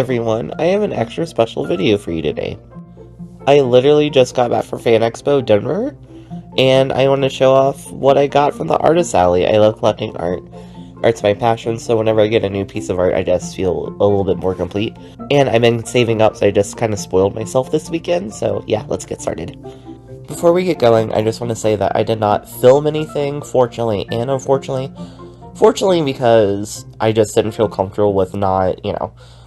everyone, I have an extra special video for you today. I literally just got back from Fan Expo Denver, and I want to show off what I got from the artist alley. I love collecting art. Art's my passion, so whenever I get a new piece of art, I just feel a little bit more complete. And I've been saving up, so I just kind of spoiled myself this weekend, so yeah, let's get started. Before we get going, I just want to say that I did not film anything, fortunately and unfortunately. Fortunately, because I just didn't feel comfortable with not,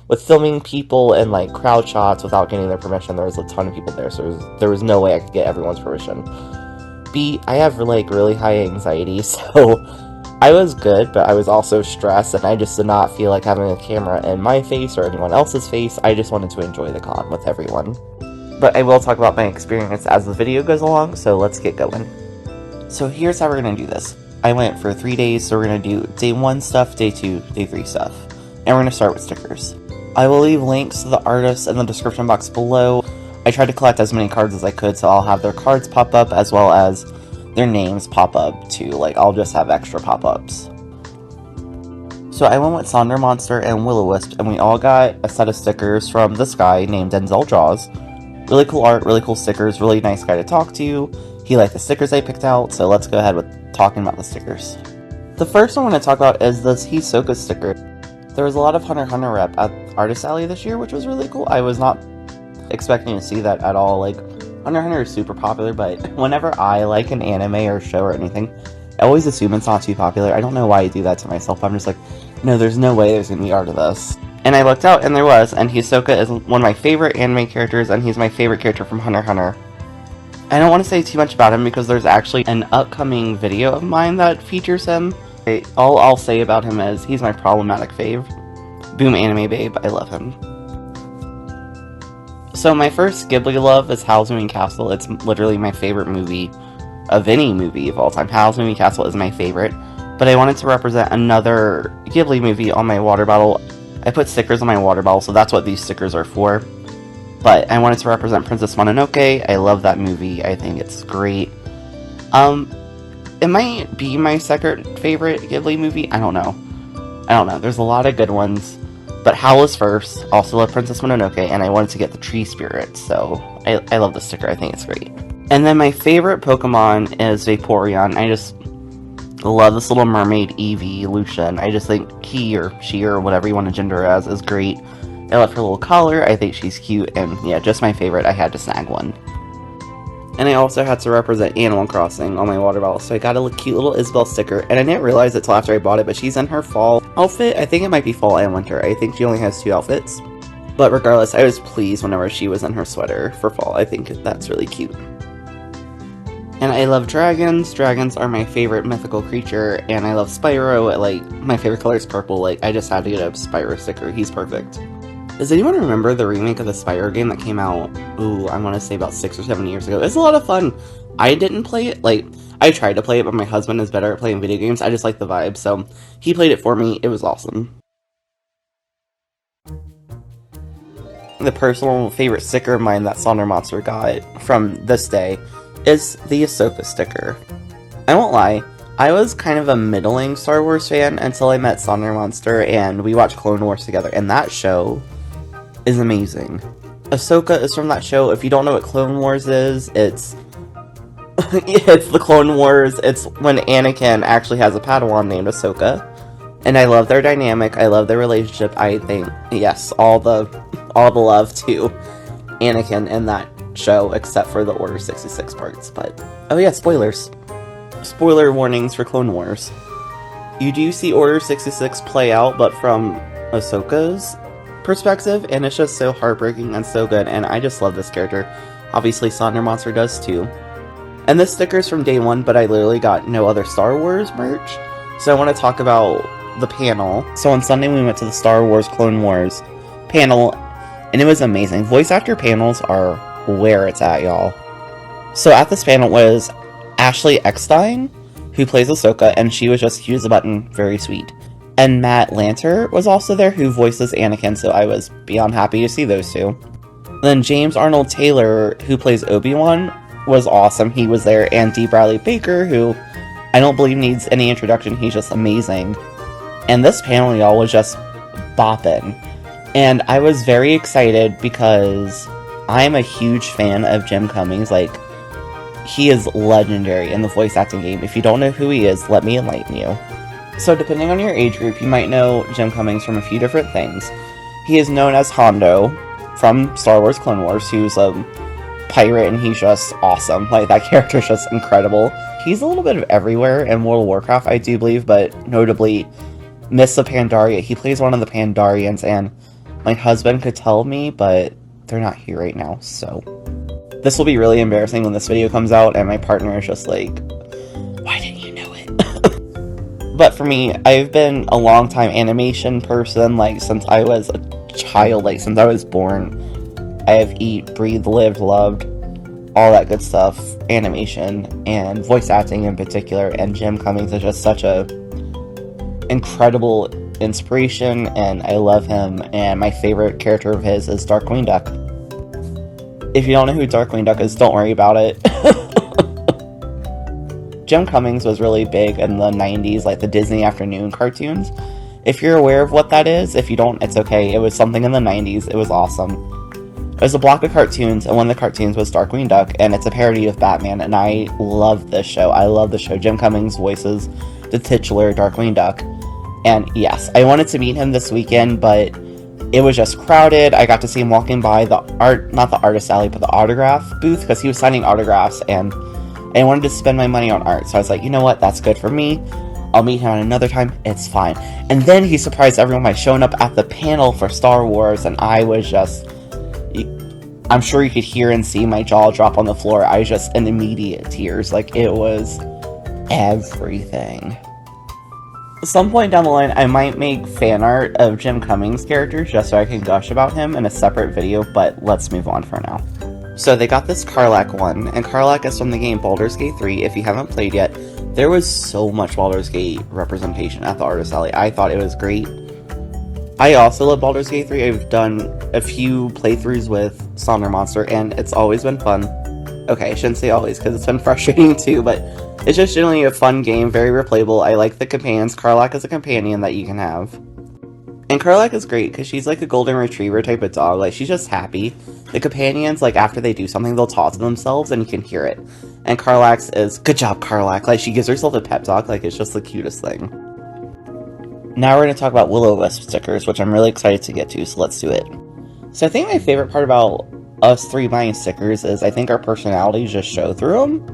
with filming people and like crowd shots without getting their permission. There was a ton of people there, so there was no way I could get everyone's permission. B, I have like really high anxiety, so I was good, but I was also stressed, and I just did not feel like having a camera in my face or anyone else's face. I just wanted to enjoy the con with everyone. But I will talk about my experience as the video goes along, so let's get going. So here's how we're going to do this. I went for 3 days, so we're going to do day 1 stuff, day 2, day 3 stuff. And we're going to start with stickers. I will leave links to the artists in the description box below. I tried to collect as many cards as I could, so I'll have their cards pop up as well as their names pop up too. Like, I'll just have extra pop-ups. So I went with SHAWNASAUR and Will-O-Wisp, and we all got a set of stickers from this guy named DENZELDRAWS. Really cool art, really cool stickers, really nice guy to talk to. He liked the stickers I picked out, so let's go ahead with talking about the stickers. The first one I want to talk about is this Hisoka sticker. There was a lot of Hunter x Hunter rep at Artist Alley this year, which was really cool. I was not expecting to see that at all. Like, Hunter x Hunter is super popular, but whenever I like an anime or show or anything, I always assume it's not too popular. I don't know why I do that to myself. I'm just like, no, there's no way there's going to be art of this. And I looked out, and there was, and Hisoka is one of my favorite anime characters, and he's my favorite character from Hunter x Hunter. I don't want to say too much about him because there's actually an upcoming video of mine that features him. All I'll say about him is he's my problematic fave. Boom anime babe, I love him. So my first Ghibli love is Howl's Moving Castle. It's literally my favorite movie of any movie of all time. Howl's Moving Castle is my favorite, but I wanted to represent another Ghibli movie on my water bottle. I put stickers on my water bottle, so that's what these stickers are for. But I wanted to represent Princess Mononoke. I love that movie. I think it's great. It might be my second favorite Ghibli movie. I don't know. There's a lot of good ones. But Howl is first. Also love Princess Mononoke, and I wanted to get the tree spirit. So I love the sticker. I think it's great. And then my favorite Pokemon is Vaporeon. I just love this little mermaid evolution. I just think he or she or whatever you want to gender her as is great. I love her little collar, I think she's cute, and yeah, just my favorite. I had to snag one. And I also had to represent Animal Crossing on my water bottle, so I got a cute little Isabelle sticker, and I didn't realize it till after I bought it, but she's in her fall outfit. I think it might be fall and winter. I think she only has 2 outfits. But regardless, I was pleased whenever she was in her sweater for fall. I think that's really cute. And I love dragons. Dragons are my favorite mythical creature, and I love Spyro. Like, my favorite color is purple. Like, I just had to get a Spyro sticker. He's perfect. Does anyone remember the remake of the Spyro game that came out, I want to say about 6 or 7 years ago? It was a lot of fun. I didn't play it, like, I tried to play it, but my husband is better at playing video games. I just like the vibe, so he played it for me. It was awesome. The personal favorite sticker of mine that SHAWNASAUR got from this day is the Ahsoka sticker. I won't lie, I was kind of a middling Star Wars fan until I met SHAWNASAUR and we watched Clone Wars together, and that show is amazing. Ahsoka is from that show. If you don't know what Clone Wars is, it's it's the Clone Wars. It's when Anakin actually has a Padawan named Ahsoka. And I love their dynamic. I love their relationship. I think, yes, all the love to Anakin in that show, except for the Order 66 parts. But, oh yeah, spoilers. Spoiler warnings for Clone Wars. You do see Order 66 play out, but from Ahsoka's perspective, and it's just so heartbreaking and so good, and I just love this character. Obviously, SHAWNASAUR does too. And this sticker's from day 1, but I literally got no other Star Wars merch, so I want to talk about the panel. So on Sunday, we went to the Star Wars Clone Wars panel, and it was amazing. Voice actor panels are where it's at, y'all. So at this panel was Ashley Eckstein, who plays Ahsoka, and she was just cute as a button, very sweet. And Matt Lanter was also there, who voices Anakin, so I was beyond happy to see those two. Then James Arnold Taylor, who plays Obi-Wan, was awesome. He was there, and D. Bradley Baker, who I don't believe needs any introduction. He's just amazing. And this panel, y'all, was just bopping. And I was very excited because I'm a huge fan of Jim Cummings. Like, he is legendary in the voice acting game. If you don't know who he is, let me enlighten you. So depending on your age group, you might know Jim Cummings from a few different things. He is known as Hondo from Star Wars Clone Wars, who's a pirate, and he's just awesome. Like, that character is just incredible. He's a little bit of everywhere in World of Warcraft, I do believe, but notably Mists of Pandaria. He plays one of the Pandarians, and my husband could tell me, but they're not here right now, so this will be really embarrassing when this video comes out and my partner is just like, why didn't you know it? But for me, I've been a long time animation person, like, since I was a child, like, since I was born. I have eat, breathed, lived, loved, all that good stuff, animation, and voice acting in particular, and Jim Cummings is just such a incredible inspiration, and I love him, and my favorite character of his is Darkwing Duck. If you don't know who Darkwing Duck is, don't worry about it. Jim Cummings was really big in the 90s, like the Disney Afternoon cartoons. If you're aware of what that is, if you don't, it's okay. It was something in the 90s. It was awesome. It was a block of cartoons, and one of the cartoons was Darkwing Duck, and it's a parody of Batman, and I love this show. I love the show. Jim Cummings voices the titular Darkwing Duck. And yes, I wanted to meet him this weekend, but it was just crowded. I got to see him walking by the not the artist alley, but the autograph booth, because he was signing autographs, and I wanted to spend my money on art. So I was like, you know what, that's good for me. I'll meet him at another time, it's fine. And then he surprised everyone by showing up at the panel for Star Wars, and I was just, I'm sure you could hear and see my jaw drop on the floor. I was just in immediate tears. Like, it was everything. At some point down the line, I might make fan art of Jim Cummings' characters just so I can gush about him in a separate video, but let's move on for now. So they got this Karlach one, and Karlach is from the game Baldur's Gate 3. If you haven't played yet, there was so much Baldur's Gate representation at the Artist Alley. I thought it was great. I also love Baldur's Gate 3. I've done a few playthroughs with Sonder Monster, and it's always been fun. Okay, I shouldn't say always, because it's been frustrating too, but it's just generally a fun game, very replayable. I like the companions. Karlach is a companion that you can have. And Karlach is great, because she's like a golden retriever type of dog. Like, she's just happy. The companions, like, after they do something, they'll talk to themselves, and you can hear it. And Karlach's is, good job, Karlach. Like, she gives herself a pep talk. Like, it's just the cutest thing. Now we're going to talk about Will-O-Wisp stickers, which I'm really excited to get to, so let's do it. So I think my favorite part about us three buying stickers is I think our personalities just show through them.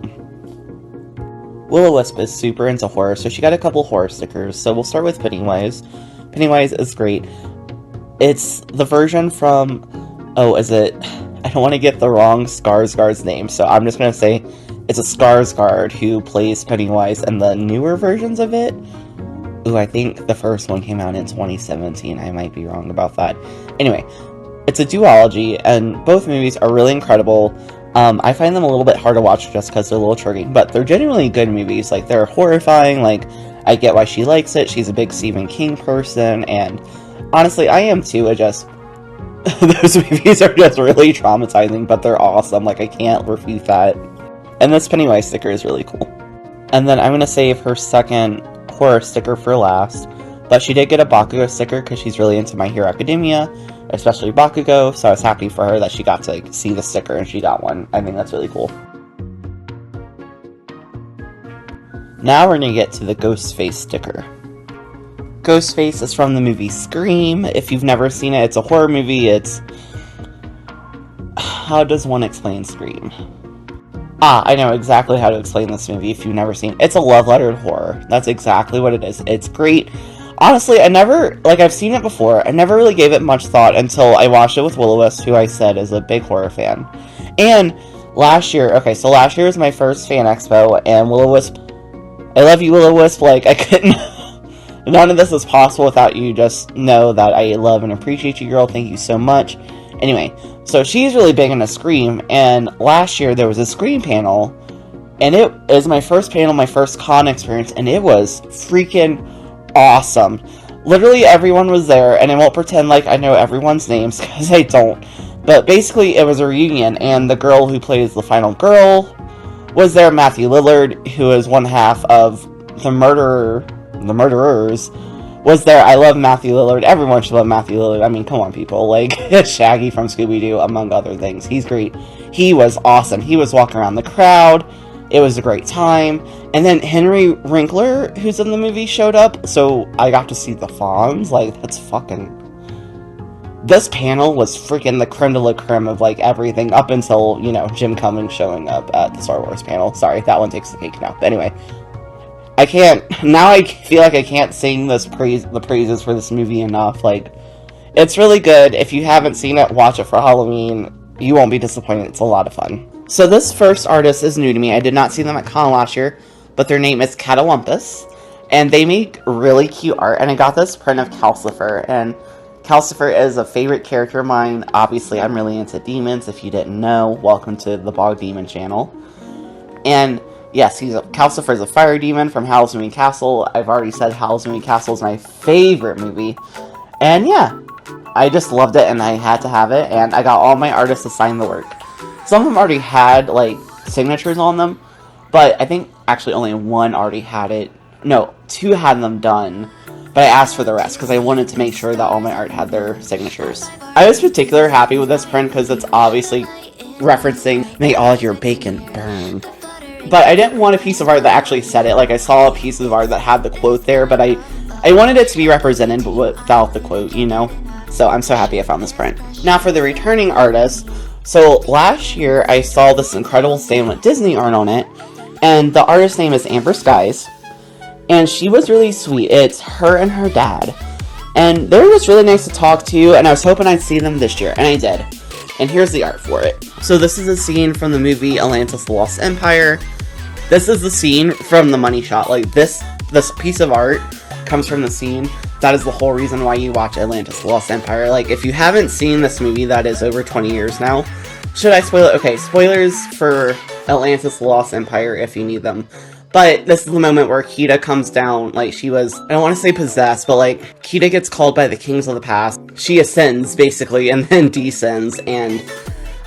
Will-O-Wisp is super into horror, so she got a couple horror stickers. So we'll start with Pennywise. Pennywise is great. It's the version from, oh, is it, I don't want to get the wrong Skarsgård's name, so I'm just going to say it's a Skarsgård who plays Pennywise in the newer versions of it. Ooh, I think the first one came out in 2017. I might be wrong about that. Anyway, it's a duology, and both movies are really incredible. I find them a little bit hard to watch just because they're a little triggering, but they're genuinely good movies. Like, they're horrifying. Like, I get why she likes it. She's a big Stephen King person, and honestly, I am too. I just, those movies are just really traumatizing, but they're awesome. Like, I can't refute that. And this Pennywise sticker is really cool. And then I'm going to save her second horror sticker for last, but she did get a Bakugo sticker because she's really into My Hero Academia, especially Bakugo, so I was happy for her that she got to, like, see the sticker and she got one. I think that's really cool. Now we're going to get to the Ghostface sticker. Ghostface is from the movie Scream. If you've never seen it, it's a horror movie. It's... how does one explain Scream? I know exactly how to explain this movie if you've never seen it. It's a love letter to horror. That's exactly what it is. It's great. Honestly, I've seen it before. I never really gave it much thought until I watched it with Will-O-Wisp, who I said is a big horror fan. And last year was my first fan expo, and Will-O-Wisp, I love you, Will-O-Wisp. Like, I couldn't, none of this is possible without you. Just know that I love and appreciate you, girl. Thank you so much. Anyway, so she's really big into Scream, and last year there was a Scream panel, and it is my first panel, my first con experience, and it was freaking awesome. Literally everyone was there, and I won't pretend like I know everyone's names, because I don't, but basically it was a reunion, and the girl who plays the final girl was there, Matthew Lillard, who is one half of the murderers, was there. I love Matthew Lillard. Everyone should love Matthew Lillard. I mean, come on, people. Like, Shaggy from Scooby-Doo, among other things. He's great. He was awesome. He was walking around the crowd. It was a great time. And then Henry Winkler, who's in the movie, showed up. So I got to see the Fonz. Like, that's fucking... This panel was freaking the creme de la creme of, like, everything up until, you know, Jim Cummings showing up at the Star Wars panel. Sorry, that one takes the cake now. But anyway, I can't, now I feel like I can't sing the praises for this movie enough. Like, it's really good. If you haven't seen it, watch it for Halloween. You won't be disappointed. It's a lot of fun. So this first artist is new to me. I did not see them at con last year, but their name is CATAWUMPUS, and they make really cute art, and I got this print of Calcifer, and Calcifer is a favorite character of mine. Obviously, I'm really into demons. If you didn't know, welcome to the Bog Demon channel. And yes, Calcifer is a fire demon from Howl's Moving Castle. I've already said Howl's Moving Castle is my favorite movie. And yeah, I just loved it and I had to have it. And I got all my artists to sign the work. Some of them already had, like, signatures on them. But I think actually only one already had it. No, two had them done. But I asked for the rest because I wanted to make sure that all my art had their signatures. I was particularly happy with this print because it's obviously referencing "May all your bacon burn." But I didn't want a piece of art that actually said it. Like, I saw a piece of art that had the quote there, but I wanted it to be represented but without the quote, you know? So I'm so happy I found this print. Now for the returning artist. So last year I saw this incredible stand with Disney art on it, and the artist's name is Amber Skies. And she was really sweet. It's her and her dad. And they were just really nice to talk to, and I was hoping I'd see them this year, and I did. And here's the art for it. So this is a scene from the movie Atlantis the Lost Empire. This is the scene from the money shot. Like, this piece of art comes from the scene. That is the whole reason why you watch Atlantis the Lost Empire. Like, if you haven't seen this movie that is over 20 years now, should I spoil it? Okay, spoilers for Atlantis the Lost Empire if you need them. But this is the moment where Kida comes down, like, she was, I don't want to say possessed, but, like, Kida gets called by the kings of the past. She ascends, basically, and then descends, and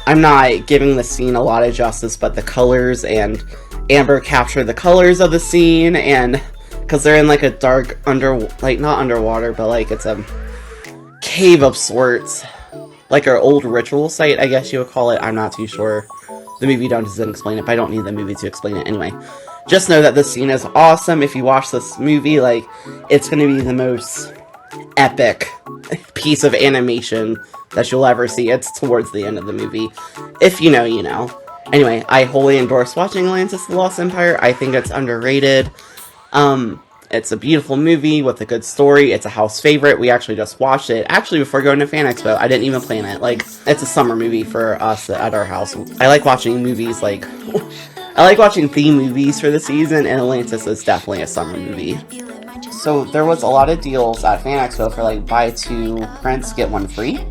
I'm not giving the scene a lot of justice, but the colors, and Amber captured the colors of the scene, and, because they're in, like, a dark, not underwater, but, like, it's a cave of sorts. Like, our old ritual site, I guess you would call it. I'm not too sure. The movie doesn't explain it, but I don't need the movie to explain it anyway. Just know that this scene is awesome. If you watch this movie, like, it's going to be the most epic piece of animation that you'll ever see. It's towards the end of the movie. If you know, you know. Anyway, I wholly endorse watching Atlantis the Lost Empire. I think it's underrated. It's a beautiful movie with a good story. It's a house favorite. We actually just watched it. Actually, before going to Fan Expo, I didn't even plan it. Like, it's a summer movie for us at our house. I like watching movies, like... I like watching theme movies for the season, and Atlantis is definitely a summer movie. So there was a lot of deals at Fan Expo for, like, buy 2 prints, get 1 free.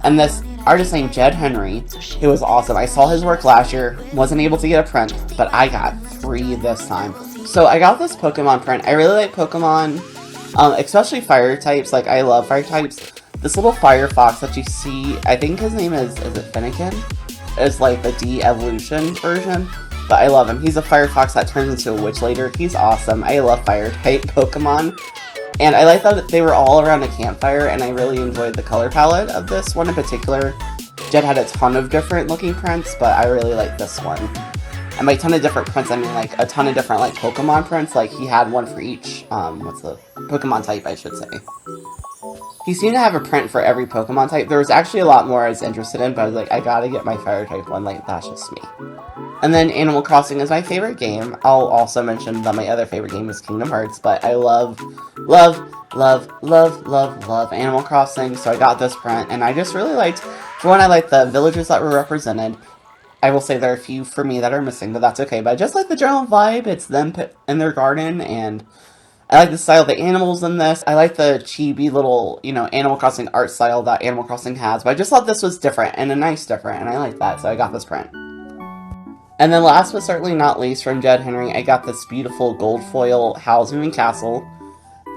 And this artist named Jed Henry, who was awesome. I saw his work last year, wasn't able to get a print, but I got 3 this time. So I got this Pokemon print. I really like Pokemon, especially fire types. Like, I love fire types. This little fire fox that you see, I think his name is it Finnegan? Is like the de-evolution version. But I love him. He's a fire fox that turns into a witch later. He's awesome. I love fire type Pokemon. And I like that they were all around a campfire, and I really enjoyed the color palette of this one in particular. Jed had a ton of different looking prints, but I really like this one. And by a ton of different prints, I mean like a ton of different like Pokemon prints. Like he had one for each, what's the Pokemon type, I should say. He seemed to have a print for every Pokemon type. There was actually a lot more I was interested in, but I was like, I gotta get my fire type one, like, that's just me. And then Animal Crossing is my favorite game. I'll also mention that my other favorite game is Kingdom Hearts, but I love Animal Crossing, so I got this print, and I just really liked, for one, I liked the villagers that were represented. I will say there are a few for me that are missing, but that's okay. But I just like the general vibe. It's them in their garden, and I like the style of the animals in this. I like the chibi little, you know, Animal Crossing art style that Animal Crossing has. But I just thought this was different, and a nice different, and I like that, so I got this print. And then last but certainly not least, from Jed Henry, I got this beautiful gold foil Howl's Moving Castle.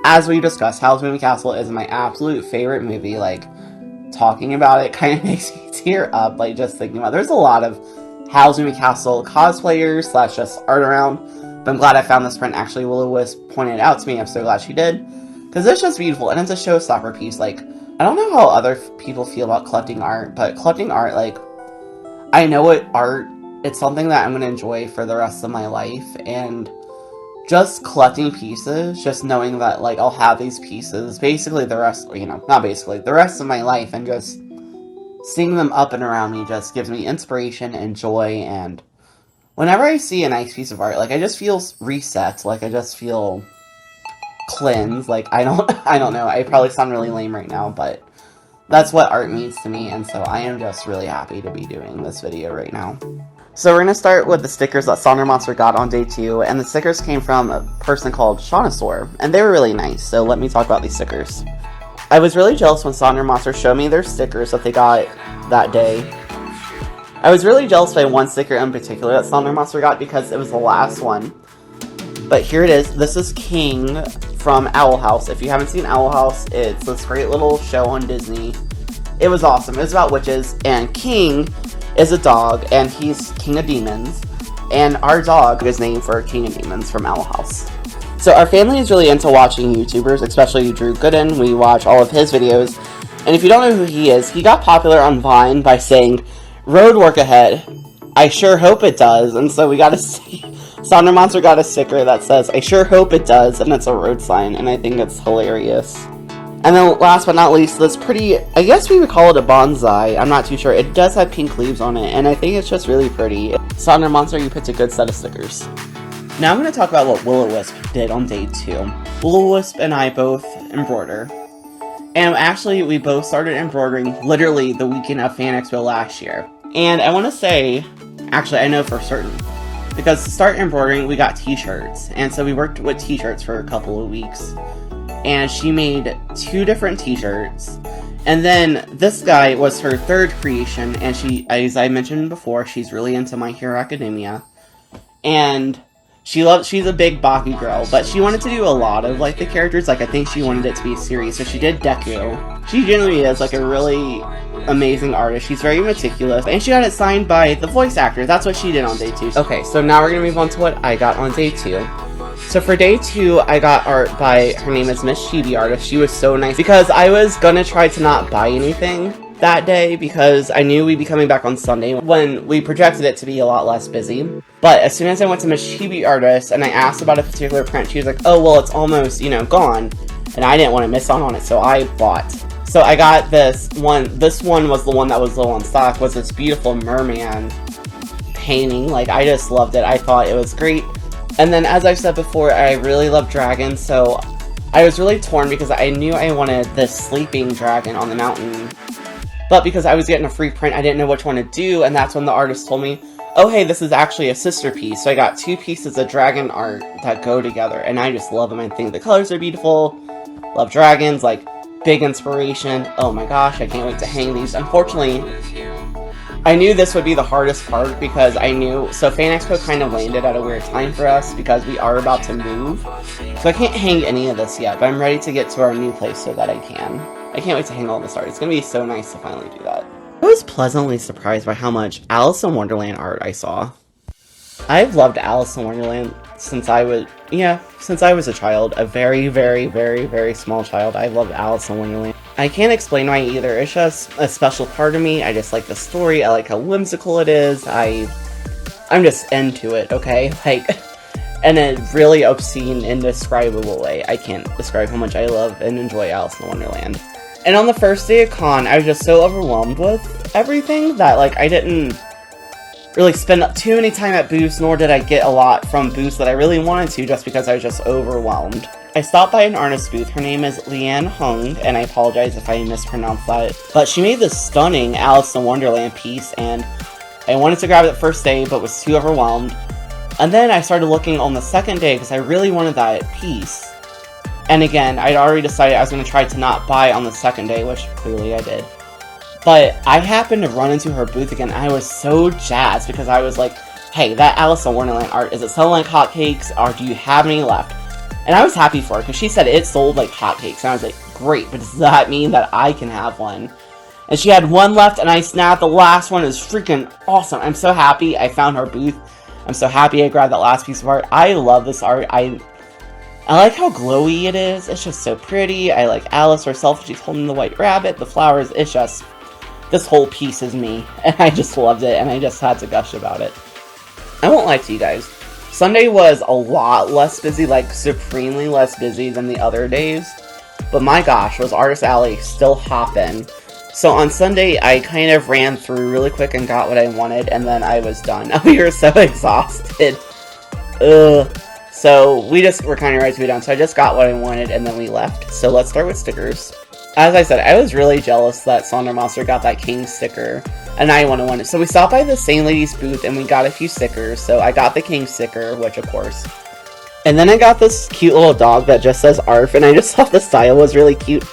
As we discussed, Howl's Moving Castle is my absolute favorite movie. Like, talking about it kind of makes me tear up, like, just thinking about it. There's a lot of Howl's Moving Castle cosplayers / just art around. But I'm glad I found this print. Actually, Willow was pointed it out to me. I'm so glad she did. because it's just beautiful, and it's a showstopper piece. Like, I don't know how other people feel about collecting art, but collecting art, like, I know it's something that I'm going to enjoy for the rest of my life, and just collecting pieces, just knowing that, like, I'll have these pieces basically the rest, you know, not basically, the rest of my life, and just seeing them up and around me just gives me inspiration and joy, and whenever I see a nice piece of art, like, I just feel reset, like, I just feel cleansed, like, I don't know, I probably sound really lame right now, but that's what art means to me, and so I am just really happy to be doing this video right now. So we're going to start with the stickers that SHAWNASAUR got on day 2, and the stickers came from a person called SHAWNASAUR, and they were really nice, so let me talk about these stickers. I was really jealous when SHAWNASAUR showed me their stickers that they got that day. I was really jealous by one sticker in particular that SHAWNASAUR got because it was the last one. But here it is. This is King from Owl House. If you haven't seen Owl House, it's this great little show on Disney. It was awesome. It was about witches, and King is a dog, and he's King of Demons, and our dog is named for King of Demons from Owl House. So our family is really into watching YouTubers, especially Drew Gooden. We watch all of his videos, and if you don't know who he is, he got popular on Vine by saying, "Road work ahead. I sure hope it does." And so we got to see, SHAWNASAUR got a sticker that says, "I sure hope it does," and it's a road sign, and I think it's hilarious. And then last but not least, this pretty, I guess we would call it a bonsai, I'm not too sure. It does have pink leaves on it, and I think it's just really pretty. SHAWNASAUR, you picked a good set of stickers. Now I'm going to talk about what Will-O-Wisp did on day 2. Will-O-Wisp and I both embroider. And actually, we both started embroidering literally the weekend of Fan Expo last year. And I want to say, actually I know for certain, because to start embroidering, we got t-shirts. And so we worked with t-shirts for a couple of weeks. And she made 2 different t-shirts. And then this guy was her 3rd creation, and she, as I mentioned before, she's really into My Hero Academia. And she's a big Baku girl, but she wanted to do a lot of, like, the characters. Like, I think she wanted it to be a series, so she did Deku. She generally is, like, a really amazing artist. She's very meticulous, and she got it signed by the voice actor. That's what she did on day 2. Okay, so now we're gonna move on to what I got on day 2. So for day 2, I got art by, her name is Miss CHIBI Artist. She was so nice, because I was gonna try to not buy anything that day, because I knew we'd be coming back on Sunday when we projected it to be a lot less busy. But as soon as I went to Miss CHIBI Artist and I asked about a particular print, she was like, "Oh, well, it's almost, you know, gone." And I didn't want to miss out on it, so I bought. So I got this one. This one was the one that was low on stock, was this beautiful merman painting. Like, I just loved it. I thought it was great. And then, as I've said before, I really love dragons, so I was really torn because I knew I wanted this sleeping dragon on the mountain. But because I was getting a free print, I didn't know which one to do, and that's when the artist told me, "Oh, hey, this is actually a sister piece." So I got 2 pieces of dragon art that go together, and I just love them. I think the colors are beautiful. Love dragons, like, big inspiration. Oh my gosh, I can't wait to hang these. Unfortunately, I knew this would be the hardest part because I knew, so Fan Expo kind of landed at a weird time for us because we are about to move. So I can't hang any of this yet, but I'm ready to get to our new place so that I can. I can't wait to hang all this art. It's going to be so nice to finally do that. I was pleasantly surprised by how much Alice in Wonderland art I saw. I've loved Alice in Wonderland since I was a child. A very, very, very, very small child. I loved Alice in Wonderland. I can't explain why either. It's just a special part of me. I just like the story. I like how whimsical it is. I'm just into it, okay? Like, in a really obscene, indescribable way. I can't describe how much I love and enjoy Alice in Wonderland. And on the first day of con, I was just so overwhelmed with everything that, like, I didn't really spend too many time at booths, nor did I get a lot from booths that I really wanted to, just because I was just overwhelmed. I stopped by an artist booth. Her name is LEANNE, and I apologize if I mispronounced that. But she made this stunning Alice in Wonderland piece, and I wanted to grab it the first day, but was too overwhelmed. And then I started looking on the second day, because I really wanted that piece. And again, I'd already decided I was going to try to not buy on the second day, which clearly I did. But I happened to run into her booth again, and I was so jazzed, because I was like, "Hey, that Alice in Wonderland art, is it selling like hotcakes, or do you have any left?" And I was happy for her, because she said it sold like hotcakes, and I was like, "Great, but does that mean that I can have one?" And she had one left, and I snapped the last one. It was freaking awesome. I'm so happy I found her booth. I'm so happy I grabbed that last piece of art. I love this art. I like how glowy it is. It's just so pretty. I like Alice herself. She's holding the white rabbit, the flowers. It's just, this whole piece is me. And I just loved it, and I just had to gush about it. I won't lie to you guys. Sunday was a lot less busy, like supremely less busy than the other days. But my gosh, was Artist Alley still hopping. So on Sunday, I kind of ran through really quick and got what I wanted, and then I was done. We were so exhausted. Ugh. So we just were kind of ready to be done. So I just got what I wanted, and then we left. So let's start with stickers. As I said, I was really jealous that Sonder Monster got that King sticker, and I wanted. So we stopped by the Sane Lady's booth, and we got a few stickers. So I got the King sticker, which of course. And then I got this cute little dog that just says ARF, and I just thought the style was really cute.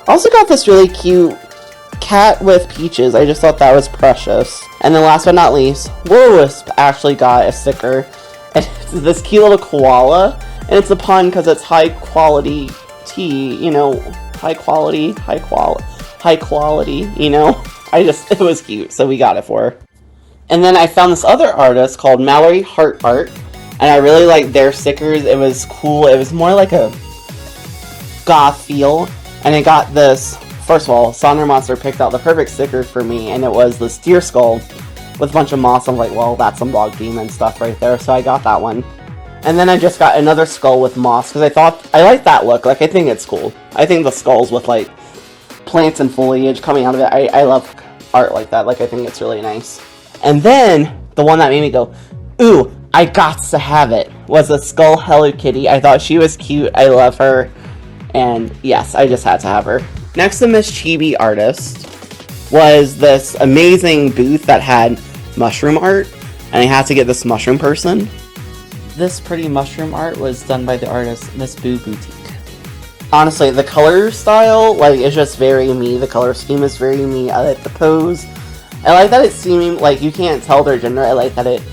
Also got this really cute cat with peaches. I just thought that was precious. And then last but not least, Will-O-Wisp actually got a sticker. And it's this cute little koala. And it's a pun because it's high quality tea, you know, high quality, you know. It was cute, so we got it for her. And then I found this other artist called Mallory Heart Art. And I really liked their stickers. It was cool. It was more like a goth feel. And I got this. First of all, Sonder Monster picked out the perfect sticker for me. And it was this deer skull with a bunch of moss. I'm like, well, that's some Log Demon stuff right there. So I got that one. And then I just got another skull with moss. Because I thought, I like that look. Like, I think it's cool. I think the skulls with, like, plants and foliage coming out of it. I love art like that. Like, I think it's really nice. And then, the one that made me go, ooh, I got to have it, was a Skull Hello Kitty. I thought she was cute. I love her. And yes, I just had to have her. Next to Miss Chibi Artist was this amazing booth that had mushroom art. And I had to get this mushroom person. This pretty mushroom art was done by the artist Miss Boo Boutique. Honestly, the color style, like, is just very me. The color scheme is very me. I like the pose. I like that it's seeming like you can't tell their gender. I like that it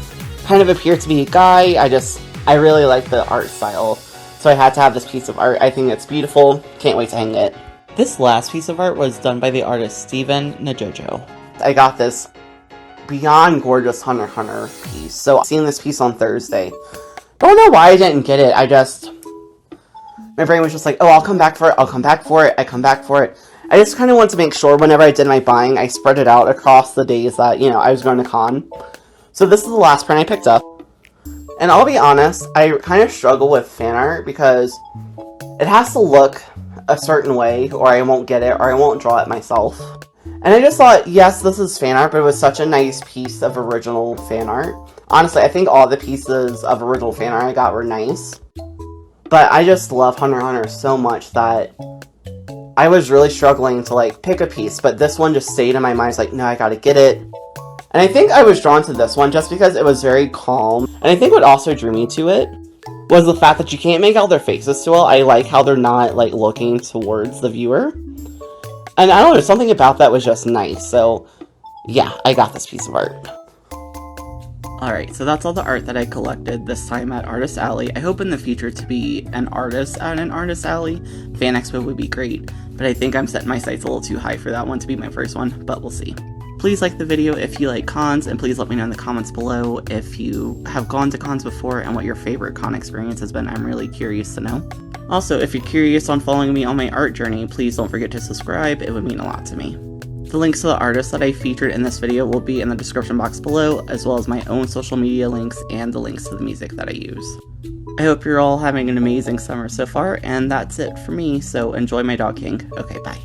kind of appeared to be a guy. I really like the art style. So I had to have this piece of art. I think it's beautiful. Can't wait to hang it. This last piece of art was done by the artist Steven NJOJO. I got this beyond gorgeous Hunter x Hunter piece. So seeing this piece on Thursday. Don't know why I didn't get it. My brain was just like, oh, I'll come back for it. I'll come back for it. I come back for it. I just kind of wanted to make sure whenever I did my buying, I spread it out across the days that, you know, I was going to con. So this is the last print I picked up. And I'll be honest, I kind of struggle with fan art because it has to look a certain way or I won't get it or I won't draw it myself. And I just thought, yes, this is fan art, but it was such a nice piece of original fan art. Honestly, I think all the pieces of original fan art I got were nice. But I just love Hunter x Hunter so much that I was really struggling to, like, pick a piece. But this one just stayed in my mind. It's like, no, I gotta get it. And I think I was drawn to this one just because it was very calm. And I think what also drew me to it was the fact that you can't make out their faces too well. I like how they're not, like, looking towards the viewer. And I don't know, something about that was just nice. So, yeah, I got this piece of art. Alright, so that's all the art that I collected this time at Artist Alley. I hope in the future to be an artist at an Artist Alley. Fan Expo would be great, but I think I'm setting my sights a little too high for that one to be my first one, but we'll see. Please like the video if you like cons, and please let me know in the comments below if you have gone to cons before and what your favorite con experience has been. I'm really curious to know. Also, if you're curious on following me on my art journey, please don't forget to subscribe. It would mean a lot to me. The links to the artists that I featured in this video will be in the description box below, as well as my own social media links and the links to the music that I use. I hope you're all having an amazing summer so far, and that's it for me, so enjoy my Dog King. Okay, bye.